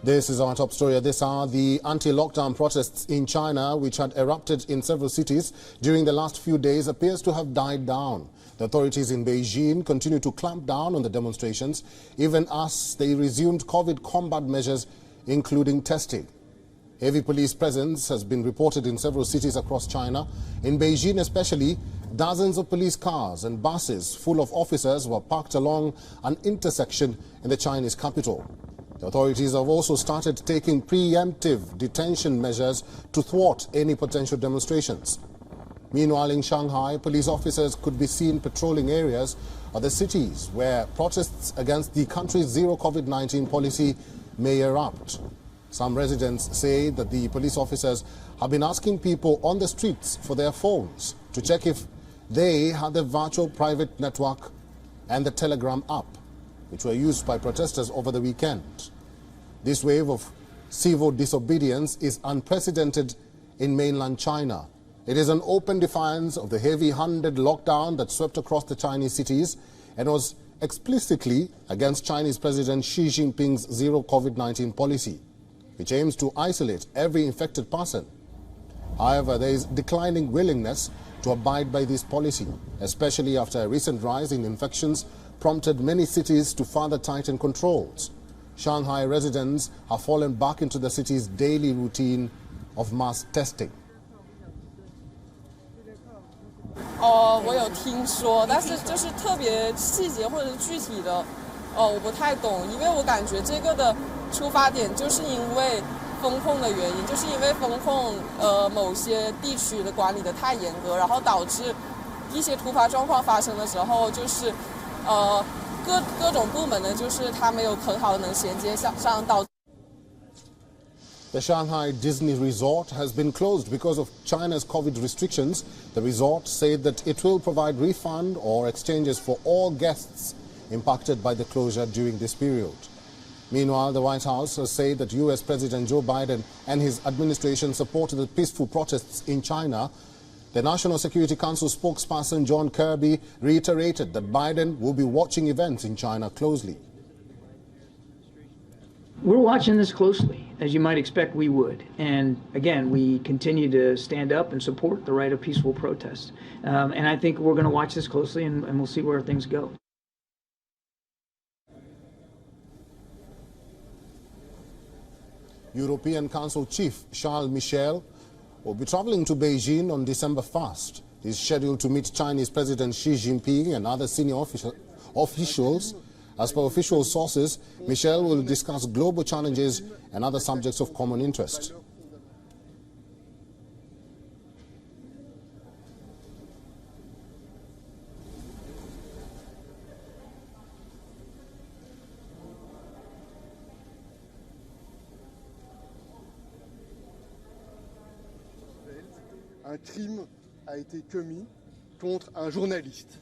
This is our top story at this hour. The anti-lockdown protests in China, which had erupted in several cities during the last few days, appears to have died down. The authorities in Beijing continue to clamp down on the demonstrations, even as they resumed COVID combat measures, including testing. Heavy police presence has been reported in several cities across China. In Beijing especially, dozens of police cars and buses full of officers were parked along an intersection in the Chinese capital. The authorities have also started taking preemptive detention measures to thwart any potential demonstrations. Meanwhile, in Shanghai, police officers could be seen patrolling areas of the cities where protests against the country's zero COVID-19 policy may erupt. Some residents say that the police officers have been asking people on the streets for their phones to check if they had the virtual private network and the Telegram app, which were used by protesters over the weekend. This wave of civil disobedience is unprecedented in mainland China. It is an open defiance of the heavy-handed lockdown that swept across the Chinese cities and was explicitly against Chinese President Xi Jinping's zero COVID-19 policy, which aims to isolate every infected person. However, there is declining willingness to abide by this policy, especially after a recent rise in infections prompted many cities to further tighten controls. Shanghai residents have fallen back into the city's daily routine of mass testing. 我有听说，但是就是特别细节或者是具体的，我不太懂，因为我感觉这个的出发点就是因为风控的原因，就是因为风控某些地区的管理的太严格，然后导致一些突发状况发生的时候，就是各种部门呢，就是它没有很好的能衔接上导致。 The Shanghai Disney Resort has been closed because of China's COVID restrictions. The resort said that it will provide refund or exchanges for all guests impacted by the closure during this period. Meanwhile, the White House has said that US President Joe Biden and his administration supported the peaceful protests in China. The National Security Council spokesperson John Kirby reiterated that Biden will be watching events in China closely. We're watching this closely, as you might expect we would. And again, we continue to stand up and support the right of peaceful protest. And I think we're going to watch this closely and we'll see where things go. European Council Chief Charles Michel will be traveling to Beijing on December 1st. He is scheduled to meet Chinese President Xi Jinping and other senior officials. As per official sources, Michel will discuss global challenges and other subjects of common interest. Un crime a été commis contre un journaliste.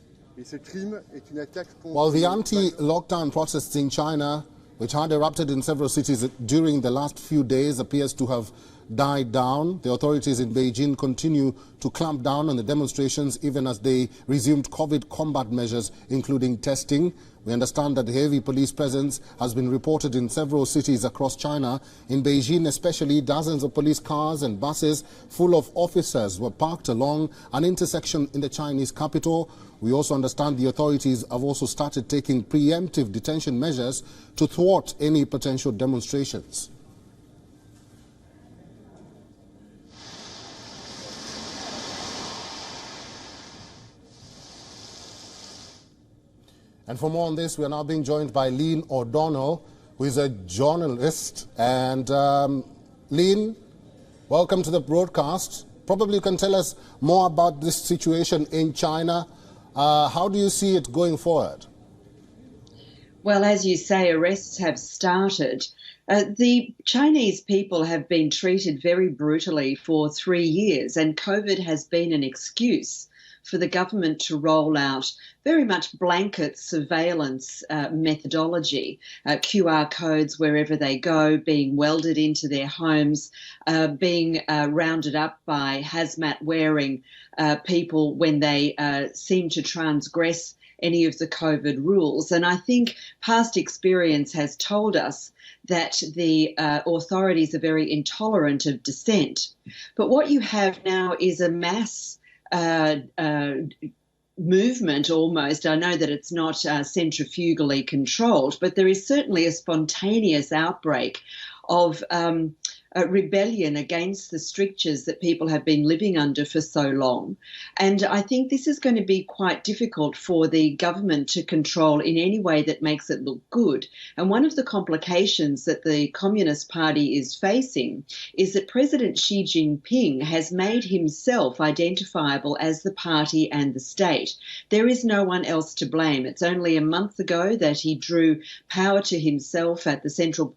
While the anti-lockdown protests in China, which had erupted in several cities during the last few days, appears to have died down, the authorities in Beijing continue to clamp down on the demonstrations even as they resumed COVID combat measures, including testing. We understand that heavy police presence has been reported in several cities across China. In Beijing especially, dozens of police cars and buses full of officers were parked along an intersection in the Chinese capital. We also understand the authorities have also started taking preemptive detention measures to thwart any potential demonstrations. And for more on this, we are now being joined by Lynn O'Donnell, who is a journalist. And Lynn, welcome to the broadcast. Probably you can tell us more about this situation in China. How do you see it going forward? Well, as you say, arrests have started. The Chinese people have been treated very brutally for 3 years, and COVID has been an excuse for the government to roll out very much blanket surveillance methodology, QR codes wherever they go, being welded into their homes, being rounded up by hazmat-wearing people when they seem to transgress any of the COVID rules. And I think past experience has told us that the authorities are very intolerant of dissent. But what you have now is a mass movement almost. I know that it's not centrifugally controlled, but there is certainly a spontaneous outbreak of rebellion against the strictures that people have been living under for so long. And I think this is going to be quite difficult for the government to control in any way that makes it look good. And one of the complications that the Communist Party is facing is that President Xi Jinping has made himself identifiable as the party and the state. There is no one else to blame. It's only a month ago that he drew power to himself at the Central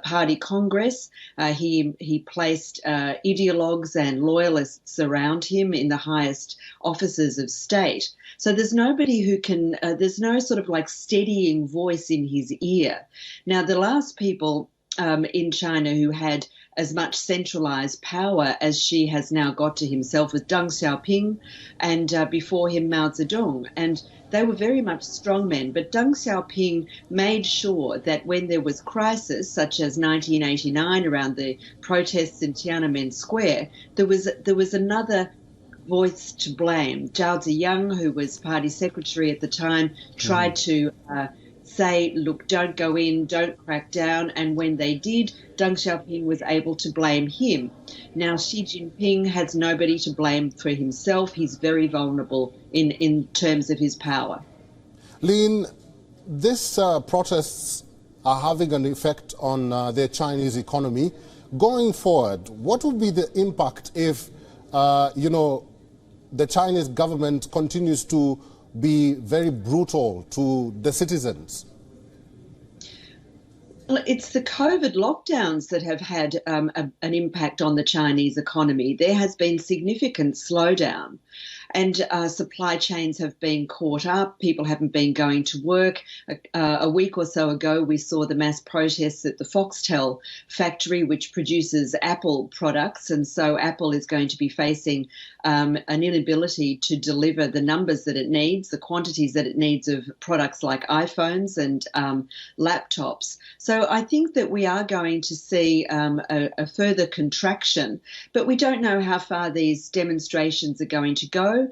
Party Congress. He placed ideologues and loyalists around him in the highest offices of state. So there's nobody who can, there's no sort of like steadying voice in his ear. Now, the last people in China who had as much centralized power as Xi has now got to himself was Deng Xiaoping, and before him Mao Zedong. And they were very much strongmen, but Deng Xiaoping made sure that when there was crisis, such as 1989 around the protests in Tiananmen Square, there was another voice to blame. Zhao Ziyang, who was party secretary at the time, tried to say, look, don't go in, don't crack down. And when they did, Deng Xiaoping was able to blame him. Now, Xi Jinping has nobody to blame for himself. He's very vulnerable in terms of his power. Lin, these protests are having an effect on the Chinese economy. Going forward, what would be the impact if, the Chinese government continues to be very brutal to the citizens? Well, it's the COVID lockdowns that have had an impact on the Chinese economy. There has been significant slowdown, and supply chains have been caught up. People haven't been going to work. A week or so ago, we saw the mass protests at the Foxtel factory, which produces Apple products. And so Apple is going to be facing an inability to deliver the numbers that it needs, the quantities that it needs of products like iPhones and laptops. So I think that we are going to see a further contraction, but we don't know how far these demonstrations are going to go.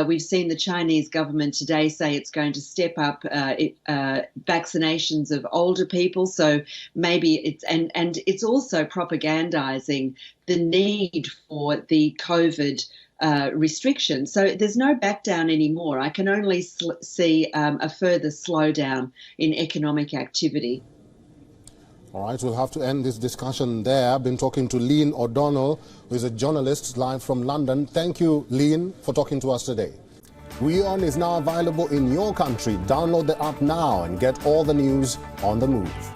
We've seen the Chinese government today say it's going to step up vaccinations of older people. So maybe it's, and it's also propagandizing the need for the COVID restrictions. So there's no back down anymore. I can only see a further slowdown in economic activity. All right, we'll have to end this discussion there. I've been talking to Lynn O'Donnell, who is a journalist live from London. Thank you, Lynn, for talking to us today. WION is now available in your country. Download the app now and get all the news on the move.